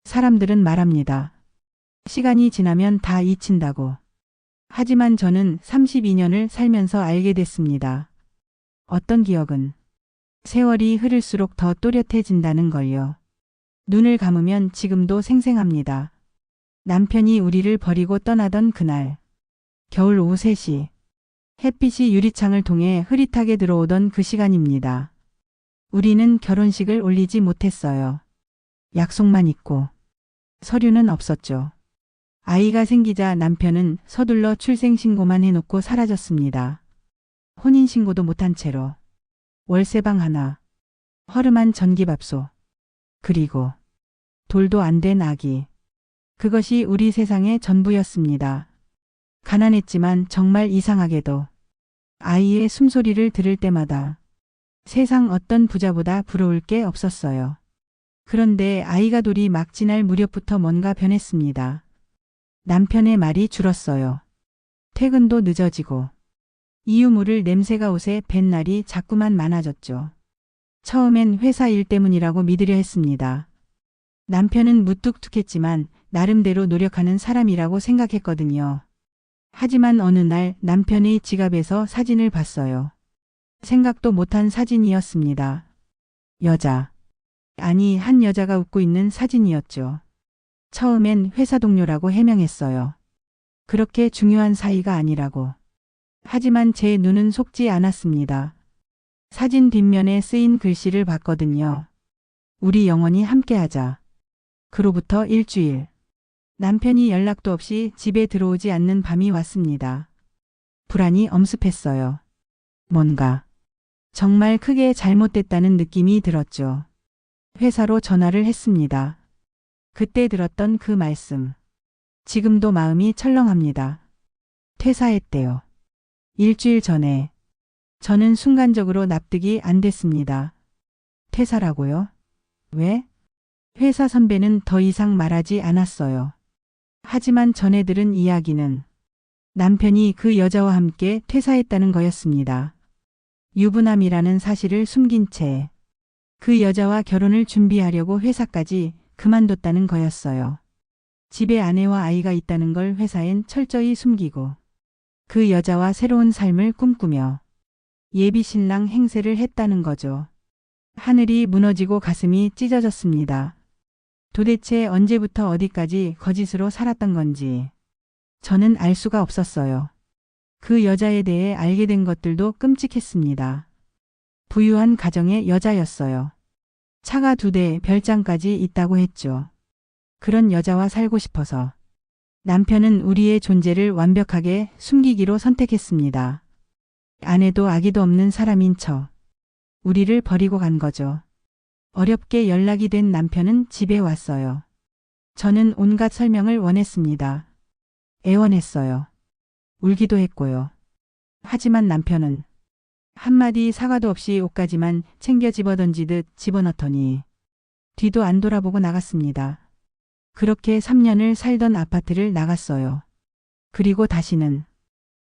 사람들은 말합니다. 시간이 지나면 다 잊힌다고. 하지만 저는 32년을 살면서 알게 됐습니다. 어떤 기억은 세월이 흐를수록 더 또렷해진다는 걸요. 눈을 감으면 지금도 생생합니다. 남편이 우리를 버리고 떠나던 그날. 겨울 오후 3시. 햇빛이 유리창을 통해 흐릿하게 들어오던 그 시간입니다. 우리는 결혼식을 올리지 못했어요. 약속만 있고 서류는 없었죠. 아이가 생기자 남편은 서둘러 출생신고만 해놓고 사라졌습니다. 혼인신고도 못한 채로. 월세방 하나, 허름한 전기밥솥, 그리고 돌도 안 된 아기. 그것이 우리 세상의 전부였습니다. 가난했지만 정말 이상하게도 아이의 숨소리를 들을 때마다 세상 어떤 부자보다 부러울 게 없었어요. 그런데 아이가 돌이 막 지날 무렵부터 뭔가 변했습니다. 남편의 말이 줄었어요. 퇴근도 늦어지고 이유 모를 냄새가 옷에 밴 날이 자꾸만 많아졌죠. 처음엔 회사 일 때문이라고 믿으려 했습니다. 남편은 무뚝뚝했지만 나름대로 노력하는 사람이라고 생각했거든요. 하지만 어느 날 남편의 지갑에서 사진을 봤어요. 생각도 못한 사진이었습니다. 여자. 아니, 한 여자가 웃고 있는 사진이었죠. 처음엔 회사 동료라고 해명했어요. 그렇게 중요한 사이가 아니라고. 하지만 제 눈은 속지 않았습니다. 사진 뒷면에 쓰인 글씨를 봤거든요. 우리 영원히 함께하자. 그로부터 일주일. 남편이 연락도 없이 집에 들어오지 않는 밤이 왔습니다. 불안이 엄습했어요. 뭔가 정말 크게 잘못됐다는 느낌이 들었죠. 회사로 전화를 했습니다. 그때 들었던 그 말씀. 지금도 마음이 철렁합니다. 퇴사했대요. 일주일 전에. 저는 순간적으로 납득이 안 됐습니다. 퇴사라고요? 왜? 회사 선배는 더 이상 말하지 않았어요. 하지만 전해 들은 이야기는 남편이 그 여자와 함께 퇴사했다는 거였습니다. 유부남이라는 사실을 숨긴 채 그 여자와 결혼을 준비하려고 회사까지 그만뒀다는 거였어요. 집에 아내와 아이가 있다는 걸 회사엔 철저히 숨기고 그 여자와 새로운 삶을 꿈꾸며 예비 신랑 행세를 했다는 거죠. 하늘이 무너지고 가슴이 찢어졌습니다. 도대체 언제부터 어디까지 거짓으로 살았던 건지 저는 알 수가 없었어요. 그 여자에 대해 알게 된 것들도 끔찍했습니다. 부유한 가정의 여자였어요. 차가 2대, 별장까지 있다고 했죠. 그런 여자와 살고 싶어서 남편은 우리의 존재를 완벽하게 숨기기로 선택했습니다. 아내도 아기도 없는 사람인 척 우리를 버리고 간 거죠. 어렵게 연락이 된 남편은 집에 왔어요. 저는 온갖 설명을 원했습니다. 애원했어요. 울기도 했고요. 하지만 남편은 한마디 사과도 없이 옷까지만 챙겨 집어던지듯 집어넣더니 뒤도 안 돌아보고 나갔습니다. 그렇게 3년을 살던 아파트를 나갔어요. 그리고 다시는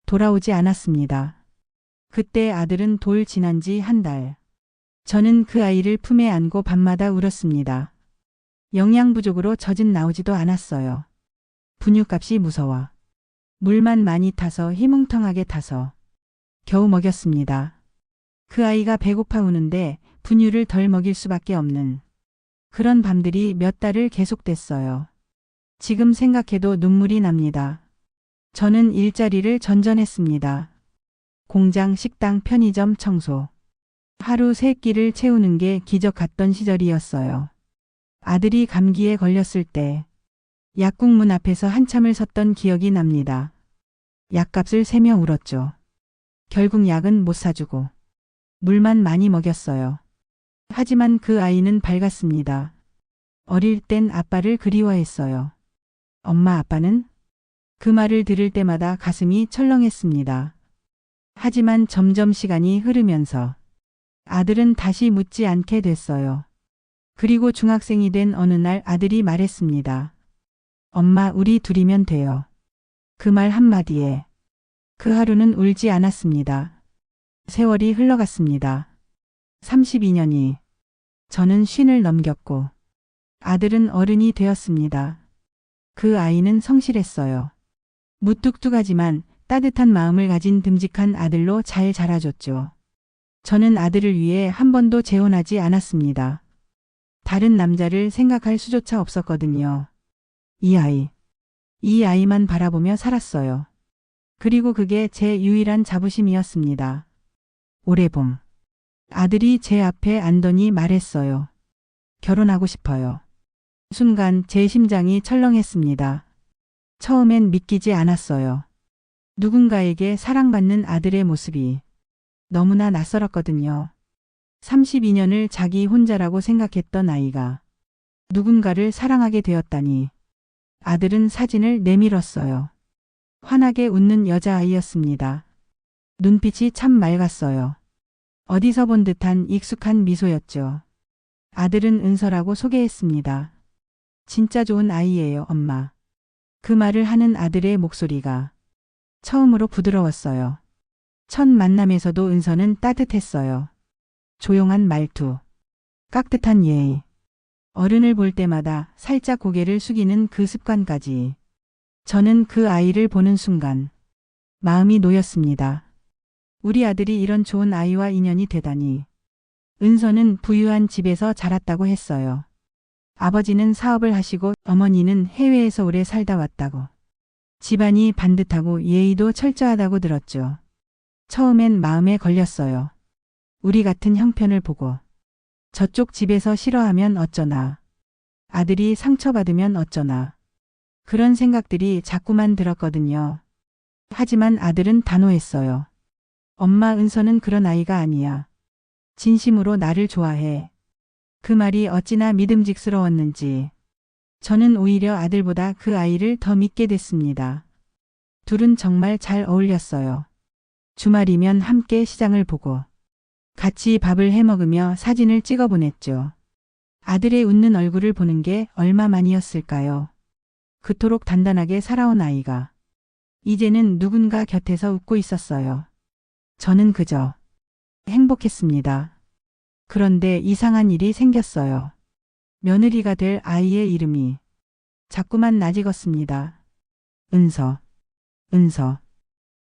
돌아오지 않았습니다. 그때 아들은 돌 지난 지 1달. 저는 그 아이를 품에 안고 밤마다 울었습니다. 영양 부족으로 젖은 나오지도 않았어요. 분유값이 무서워. 물만 많이 타서 희뭉텅하게 타서 겨우 먹였습니다. 그 아이가 배고파 우는데 분유를 덜 먹일 수밖에 없는 그런 밤들이 몇 달을 계속됐어요. 지금 생각해도 눈물이 납니다. 저는 일자리를 전전했습니다. 공장, 식당, 편의점, 청소. 하루 3끼를 채우는 게 기적 같던 시절이었어요. 아들이 감기에 걸렸을 때 약국 문 앞에서 한참을 섰던 기억이 납니다. 약값을 세며 울었죠. 결국 약은 못 사주고 물만 많이 먹였어요. 하지만 그 아이는 밝았습니다. 어릴 땐 아빠를 그리워했어요. 엄마 아빠는? 그 말을 들을 때마다 가슴이 철렁했습니다. 하지만 점점 시간이 흐르면서 아들은 다시 묻지 않게 됐어요. 그리고 중학생이 된 어느 날 아들이 말했습니다. 엄마, 우리 둘이면 돼요. 그 말 한마디에 그 하루는 울지 않았습니다. 세월이 흘러갔습니다. 32년이. 저는 50을 넘겼고 아들은 어른이 되었습니다. 그 아이는 성실했어요. 무뚝뚝하지만 따뜻한 마음을 가진 듬직한 아들로 잘 자라줬죠. 저는 아들을 위해 한 번도 재혼하지 않았습니다. 다른 남자를 생각할 수조차 없었거든요. 이 아이만 바라보며 살았어요. 그리고 그게 제 유일한 자부심이었습니다. 올해 봄, 아들이 제 앞에 앉더니 말했어요. 결혼하고 싶어요. 순간 제 심장이 철렁했습니다. 처음엔 믿기지 않았어요. 누군가에게 사랑받는 아들의 모습이 너무나 낯설었거든요. 32년을 자기 혼자라고 생각했던 아이가 누군가를 사랑하게 되었다니. 아들은 사진을 내밀었어요. 환하게 웃는 여자아이였습니다. 눈빛이 참 맑았어요. 어디서 본 듯한 익숙한 미소였죠. 아들은 은서라고 소개했습니다. 진짜 좋은 아이예요, 엄마. 그 말을 하는 아들의 목소리가 처음으로 부드러웠어요. 첫 만남에서도 은서는 따뜻했어요. 조용한 말투, 깍듯한 예의. 어른을 볼 때마다 살짝 고개를 숙이는 그 습관까지. 저는 그 아이를 보는 순간 마음이 놓였습니다. 우리 아들이 이런 좋은 아이와 인연이 되다니. 은서는 부유한 집에서 자랐다고 했어요. 아버지는 사업을 하시고 어머니는 해외에서 오래 살다 왔다고. 집안이 반듯하고 예의도 철저하다고 들었죠. 처음엔 마음에 걸렸어요. 우리 같은 형편을 보고. 저쪽 집에서 싫어하면 어쩌나. 아들이 상처받으면 어쩌나. 그런 생각들이 자꾸만 들었거든요. 하지만 아들은 단호했어요. 엄마, 은서는 그런 아이가 아니야. 진심으로 나를 좋아해. 그 말이 어찌나 믿음직스러웠는지. 저는 오히려 아들보다 그 아이를 더 믿게 됐습니다. 둘은 정말 잘 어울렸어요. 주말이면 함께 시장을 보고 같이 밥을 해 먹으며 사진을 찍어 보냈죠. 아들의 웃는 얼굴을 보는 게 얼마만이었을까요? 그토록 단단하게 살아온 아이가 이제는 누군가 곁에서 웃고 있었어요. 저는 그저 행복했습니다. 그런데 이상한 일이 생겼어요. 며느리가 될 아이의 이름이 자꾸만 낯익었습니다. 은서.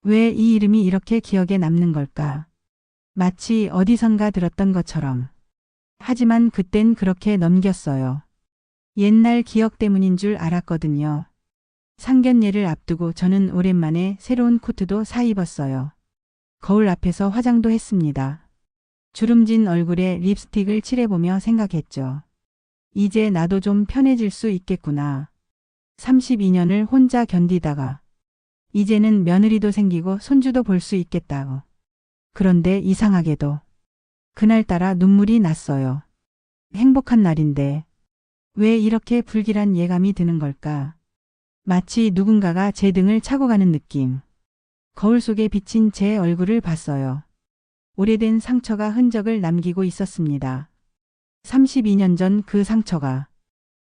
왜 이 이름이 이렇게 기억에 남는 걸까? 마치 어디선가 들었던 것처럼. 하지만 그땐 그렇게 넘겼어요. 옛날 기억 때문인 줄 알았거든요. 상견례를 앞두고 저는 오랜만에 새로운 코트도 사 입었어요. 거울 앞에서 화장도 했습니다. 주름진 얼굴에 립스틱을 칠해보며 생각했죠. 이제 나도 좀 편해질 수 있겠구나. 32년을 혼자 견디다가 이제는 며느리도 생기고 손주도 볼 수 있겠다고. 그런데 이상하게도 그날따라 눈물이 났어요. 행복한 날인데 왜 이렇게 불길한 예감이 드는 걸까? 마치 누군가가 제 등을 차고 가는 느낌. 거울 속에 비친 제 얼굴을 봤어요. 오래된 상처가 흔적을 남기고 있었습니다. 32년 전 그 상처가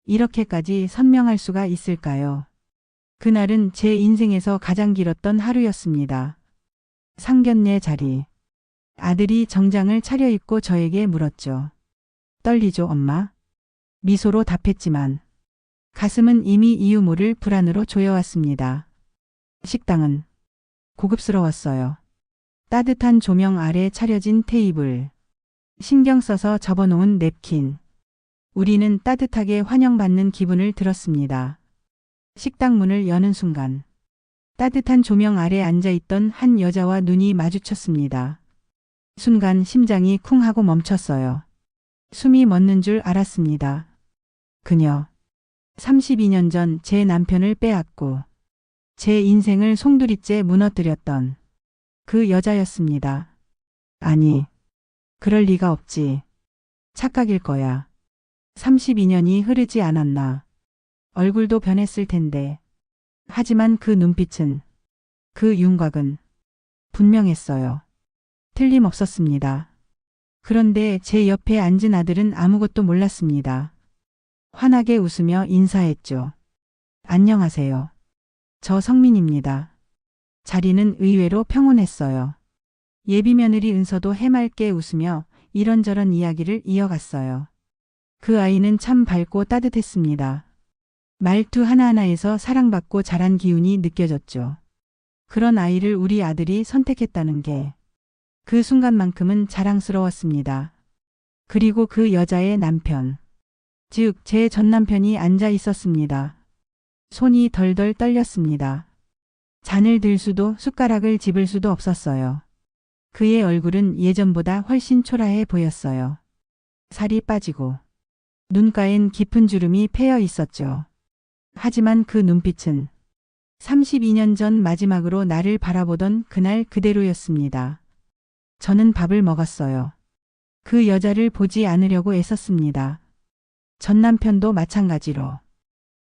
이렇게까지 선명할 수가 있을까요? 그날은 제 인생에서 가장 길었던 하루였습니다. 상견례 자리. 아들이 정장을 차려입고 저에게 물었죠. 떨리죠, 엄마? 미소로 답했지만 가슴은 이미 이유 모를 불안으로 조여왔습니다. 식당은 고급스러웠어요. 따뜻한 조명 아래 차려진 테이블. 신경 써서 접어놓은 냅킨. 우리는 따뜻하게 환영받는 기분을 들었습니다. 식당 문을 여는 순간 따뜻한 조명 아래 앉아있던 한 여자와 눈이 마주쳤습니다. 순간 심장이 쿵 하고 멈췄어요. 숨이 멎는 줄 알았습니다. 그녀. 32년 전 제 남편을 빼앗고 제 인생을 송두리째 무너뜨렸던 그 여자였습니다. 아니, 그럴 리가 없지. 착각일 거야. 32년이 흐르지 않았나. 얼굴도 변했을 텐데. 하지만 그 눈빛은, 그 윤곽은 분명했어요. 틀림없었습니다. 그런데 제 옆에 앉은 아들은 아무것도 몰랐습니다. 환하게 웃으며 인사했죠. 안녕하세요. 저 성민입니다. 자리는 의외로 평온했어요. 예비며느리 은서도 해맑게 웃으며 이런저런 이야기를 이어갔어요. 그 아이는 참 밝고 따뜻했습니다. 말투 하나하나에서 사랑받고 자란 기운이 느껴졌죠. 그런 아이를 우리 아들이 선택했다는 게 그 순간만큼은 자랑스러웠습니다. 그리고 그 여자의 남편, 즉 제 전 남편이 앉아 있었습니다. 손이 덜덜 떨렸습니다. 잔을 들 수도 숟가락을 집을 수도 없었어요. 그의 얼굴은 예전보다 훨씬 초라해 보였어요. 살이 빠지고 눈가엔 깊은 주름이 패여 있었죠. 하지만 그 눈빛은 32년 전 마지막으로 나를 바라보던 그날 그대로였습니다. 저는 밥을 먹었어요. 그 여자를 보지 않으려고 애썼습니다. 전 남편도 마찬가지로.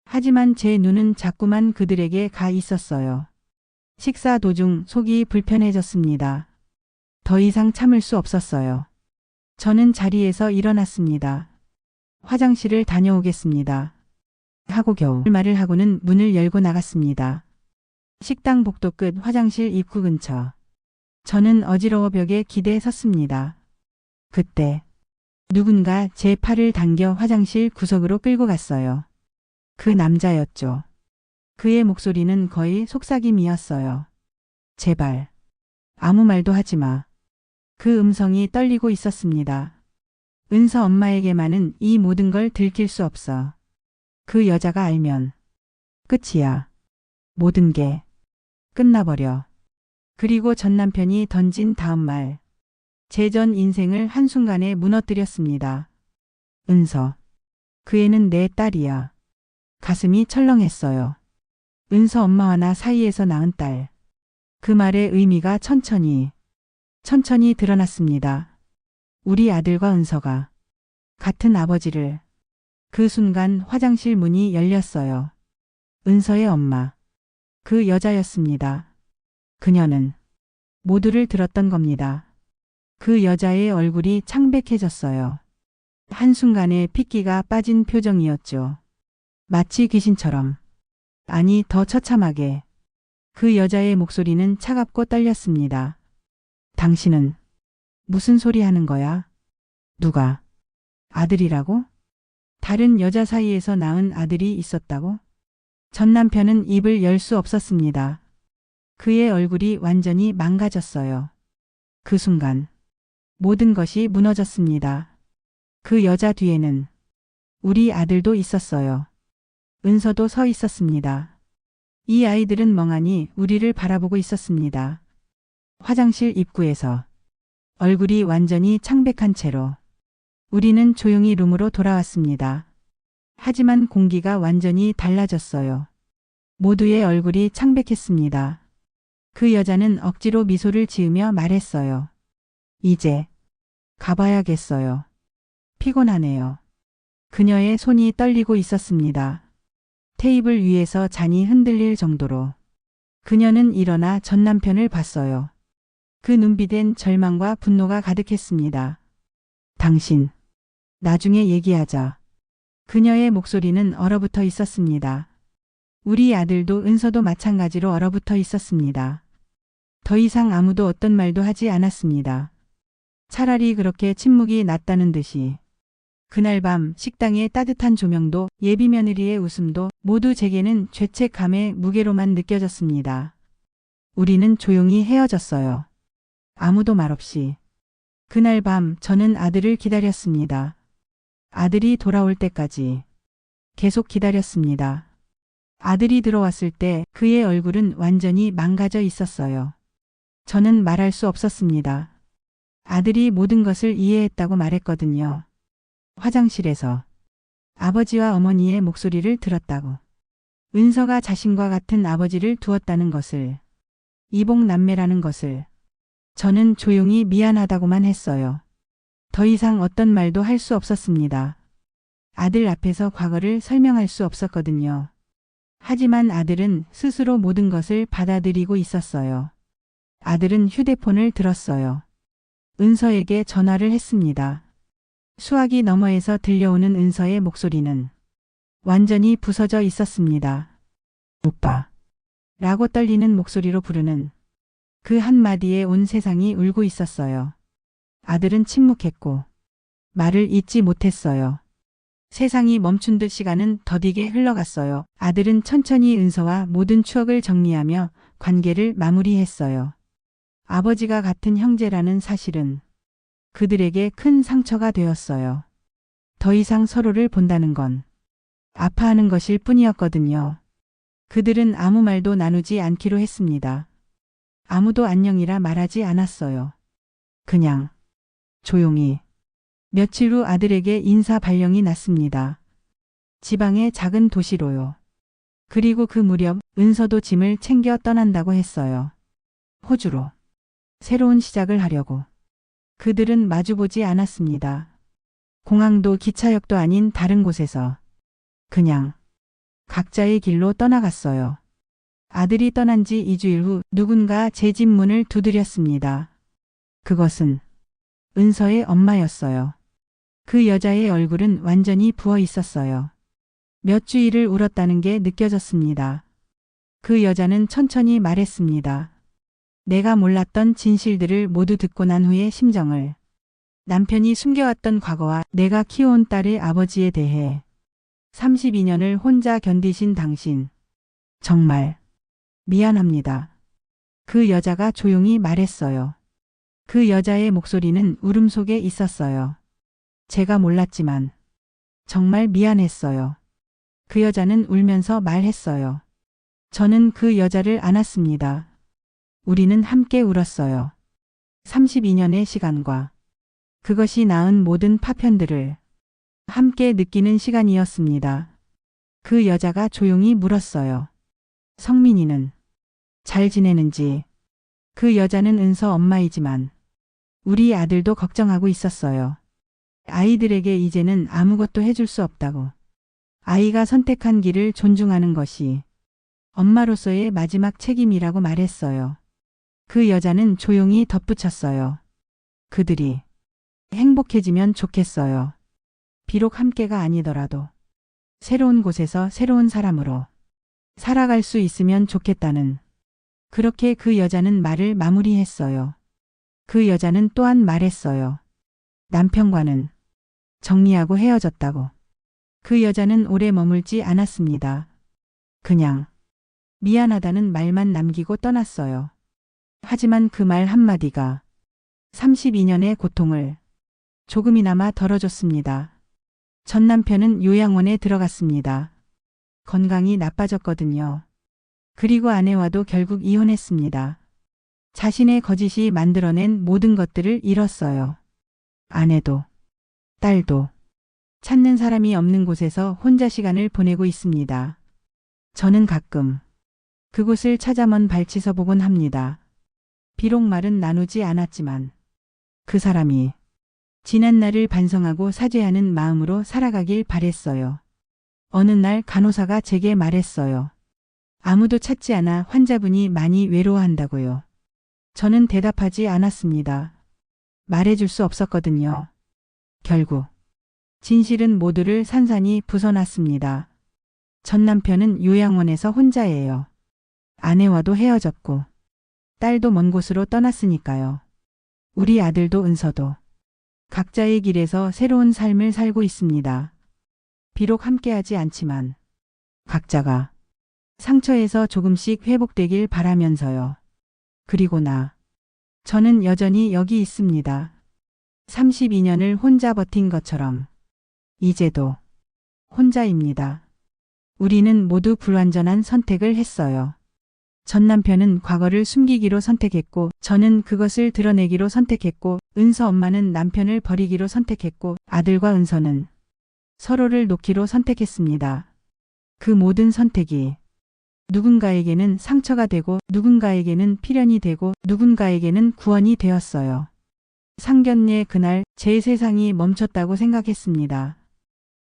하지만 제 눈은 자꾸만 그들에게 가 있었어요. 식사 도중 속이 불편해졌습니다. 더 이상 참을 수 없었어요. 저는 자리에서 일어났습니다. 화장실을 다녀오겠습니다. 하고 겨우 말을 하고는 문을 열고 나갔습니다. 식당 복도 끝 화장실 입구 근처. 저는 어지러워 벽에 기대 섰습니다. 그때 누군가 제 팔을 당겨 화장실 구석으로 끌고 갔어요. 그 남자였죠. 그의 목소리는 거의 속삭임이었어요. 제발 아무 말도 하지 마. 그 음성이 떨리고 있었습니다. 은서 엄마에게만은 이 모든 걸 들킬 수 없어. 그 여자가 알면 끝이야. 모든 게 끝나버려. 그리고 전 남편이 던진 다음 말. 제 전 인생을 한순간에 무너뜨렸습니다. 은서. 그 애는 내 딸이야. 가슴이 철렁했어요. 은서 엄마와 나 사이에서 낳은 딸. 그 말의 의미가 천천히 드러났습니다. 우리 아들과 은서가 같은 아버지를. 그 순간 화장실 문이 열렸어요. 은서의 엄마. 그 여자였습니다. 그녀는 모두를 들었던 겁니다. 그 여자의 얼굴이 창백해졌어요. 한순간에 핏기가 빠진 표정이었죠. 마치 귀신처럼. 아니, 더 처참하게. 그 여자의 목소리는 차갑고 떨렸습니다. 당신은 무슨 소리 하는 거야? 누가? 아들이라고? 다른 여자 사이에서 낳은 아들이 있었다고? 전 남편은 입을 열 수 없었습니다. 그의 얼굴이 완전히 망가졌어요. 그 순간 모든 것이 무너졌습니다. 그 여자 뒤에는 우리 아들도 있었어요. 은서도 서 있었습니다. 이 아이들은 멍하니 우리를 바라보고 있었습니다. 화장실 입구에서 얼굴이 완전히 창백한 채로 우리는 조용히 룸으로 돌아왔습니다. 하지만 공기가 완전히 달라졌어요. 모두의 얼굴이 창백했습니다. 그 여자는 억지로 미소를 지으며 말했어요. 이제 가봐야겠어요. 피곤하네요. 그녀의 손이 떨리고 있었습니다. 테이블 위에서 잔이 흔들릴 정도로. 그녀는 일어나 전 남편을 봤어요. 그 눈빛엔 절망과 분노가 가득했습니다. 당신, 나중에 얘기하자. 그녀의 목소리는 얼어붙어 있었습니다. 우리 아들도 은서도 마찬가지로 얼어붙어 있었습니다. 더 이상 아무도 어떤 말도 하지 않았습니다. 차라리 그렇게 침묵이 났다는 듯이. 그날 밤 식당의 따뜻한 조명도 예비 며느리의 웃음도 모두 제게는 죄책감의 무게로만 느껴졌습니다. 우리는 조용히 헤어졌어요. 아무도 말없이. 그날 밤 저는 아들을 기다렸습니다. 아들이 돌아올 때까지 계속 기다렸습니다. 아들이 들어왔을 때 그의 얼굴은 완전히 망가져 있었어요. 저는 말할 수 없었습니다. 아들이 모든 것을 이해했다고 말했거든요. 화장실에서 아버지와 어머니의 목소리를 들었다고. 은서가 자신과 같은 아버지를 두었다는 것을. 이복 남매라는 것을. 저는 조용히 미안하다고만 했어요. 더 이상 어떤 말도 할 수 없었습니다. 아들 앞에서 과거를 설명할 수 없었거든요. 하지만 아들은 스스로 모든 것을 받아들이고 있었어요. 아들은 휴대폰을 들었어요. 은서에게 전화를 했습니다. 수화기 너머에서 들려오는 은서의 목소리는 완전히 부서져 있었습니다. 오빠. 라고 떨리는 목소리로 부르는 그 한마디에 온 세상이 울고 있었어요. 아들은 침묵했고 말을 잇지 못했어요. 세상이 멈춘 듯 시간은 더디게 흘러갔어요. 아들은 천천히 은서와 모든 추억을 정리하며 관계를 마무리했어요. 아버지가 같은 형제라는 사실은 그들에게 큰 상처가 되었어요. 더 이상 서로를 본다는 건 아파하는 것일 뿐이었거든요. 그들은 아무 말도 나누지 않기로 했습니다. 아무도 안녕이라 말하지 않았어요. 그냥 조용히. 며칠 후 아들에게 인사 발령이 났습니다. 지방의 작은 도시로요. 그리고 그 무렵 은서도 짐을 챙겨 떠난다고 했어요. 호주로. 새로운 시작을 하려고. 그들은 마주보지 않았습니다. 공항도 기차역도 아닌 다른 곳에서. 그냥 각자의 길로 떠나갔어요. 아들이 떠난 지 2주일 후 누군가 제 집 문을 두드렸습니다. 그것은 은서의 엄마였어요. 그 여자의 얼굴은 완전히 부어 있었어요. 몇 주일을 울었다는 게 느껴졌습니다. 그 여자는 천천히 말했습니다. 내가 몰랐던 진실들을 모두 듣고 난 후의 심정을. 남편이 숨겨왔던 과거와 내가 키워온 딸의 아버지에 대해. 32년을 혼자 견디신 당신. 정말 미안합니다. 그 여자가 조용히 말했어요. 그 여자의 목소리는 울음 속에 있었어요. 제가 몰랐지만 정말 미안했어요. 그 여자는 울면서 말했어요. 저는 그 여자를 안았습니다. 우리는 함께 울었어요. 32년의 시간과 그것이 낳은 모든 파편들을 함께 느끼는 시간이었습니다. 그 여자가 조용히 물었어요. 성민이는 잘 지내는지. 그 여자는 은서 엄마이지만 우리 아들도 걱정하고 있었어요. 아이들에게 이제는 아무것도 해줄 수 없다고. 아이가 선택한 길을 존중하는 것이 엄마로서의 마지막 책임이라고 말했어요. 그 여자는 조용히 덧붙였어요. 그들이 행복해지면 좋겠어요. 비록 함께가 아니더라도 새로운 곳에서 새로운 사람으로 살아갈 수 있으면 좋겠다는. 그렇게 그 여자는 말을 마무리했어요. 그 여자는 또한 말했어요. 남편과는 정리하고 헤어졌다고. 그 여자는 오래 머물지 않았습니다. 그냥 미안하다는 말만 남기고 떠났어요. 하지만 그 말 한마디가 32년의 고통을 조금이나마 덜어줬습니다. 전 남편은 요양원에 들어갔습니다. 건강이 나빠졌거든요. 그리고 아내와도 결국 이혼했습니다. 자신의 거짓이 만들어낸 모든 것들을 잃었어요. 아내도, 딸도, 찾는 사람이 없는 곳에서 혼자 시간을 보내고 있습니다. 저는 가끔 그곳을 찾아 먼 발치서 보곤 합니다. 비록 말은 나누지 않았지만 그 사람이 지난 날을 반성하고 사죄하는 마음으로 살아가길 바랬어요. 어느 날 간호사가 제게 말했어요. 아무도 찾지 않아 환자분이 많이 외로워한다고요. 저는 대답하지 않았습니다. 말해줄 수 없었거든요. 결국 진실은 모두를 산산이 벗어났습니다. 전 남편은 요양원에서 혼자예요. 아내와도 헤어졌고 딸도 먼 곳으로 떠났으니까요. 우리 아들도 은서도 각자의 길에서 새로운 삶을 살고 있습니다. 비록 함께하지 않지만 각자가 상처에서 조금씩 회복되길 바라면서요. 그리고 저는 여전히 여기 있습니다. 32년을 혼자 버틴 것처럼 이제도 혼자입니다. 우리는 모두 불완전한 선택을 했어요. 전 남편은 과거를 숨기기로 선택했고 저는 그것을 드러내기로 선택했고 은서 엄마는 남편을 버리기로 선택했고 아들과 은서는 서로를 놓기로 선택했습니다. 그 모든 선택이 누군가에게는 상처가 되고 누군가에게는 필연이 되고 누군가에게는 구원이 되었어요. 상견례 그날 제 세상이 멈췄다고 생각했습니다.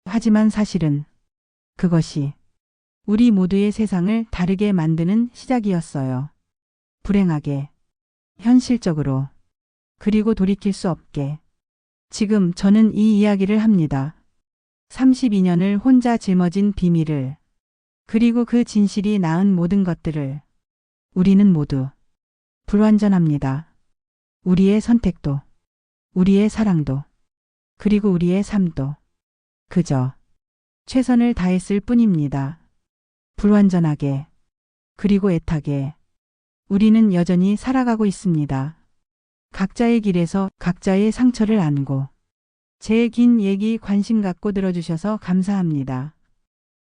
하지만 사실은 그것이 우리 모두의 세상을 다르게 만드는 시작이었어요. 불행하게, 현실적으로, 그리고 돌이킬 수 없게. 지금 저는 이 이야기를 합니다. 32년을 혼자 짊어진 비밀을, 그리고 그 진실이 낳은 모든 것들을. 우리는 모두 불완전합니다. 우리의 선택도, 우리의 사랑도, 그리고 우리의 삶도. 그저 최선을 다했을 뿐입니다. 불완전하게. 그리고 애타게. 우리는 여전히 살아가고 있습니다. 각자의 길에서 각자의 상처를 안고. 제 긴 얘기 관심 갖고 들어주셔서 감사합니다.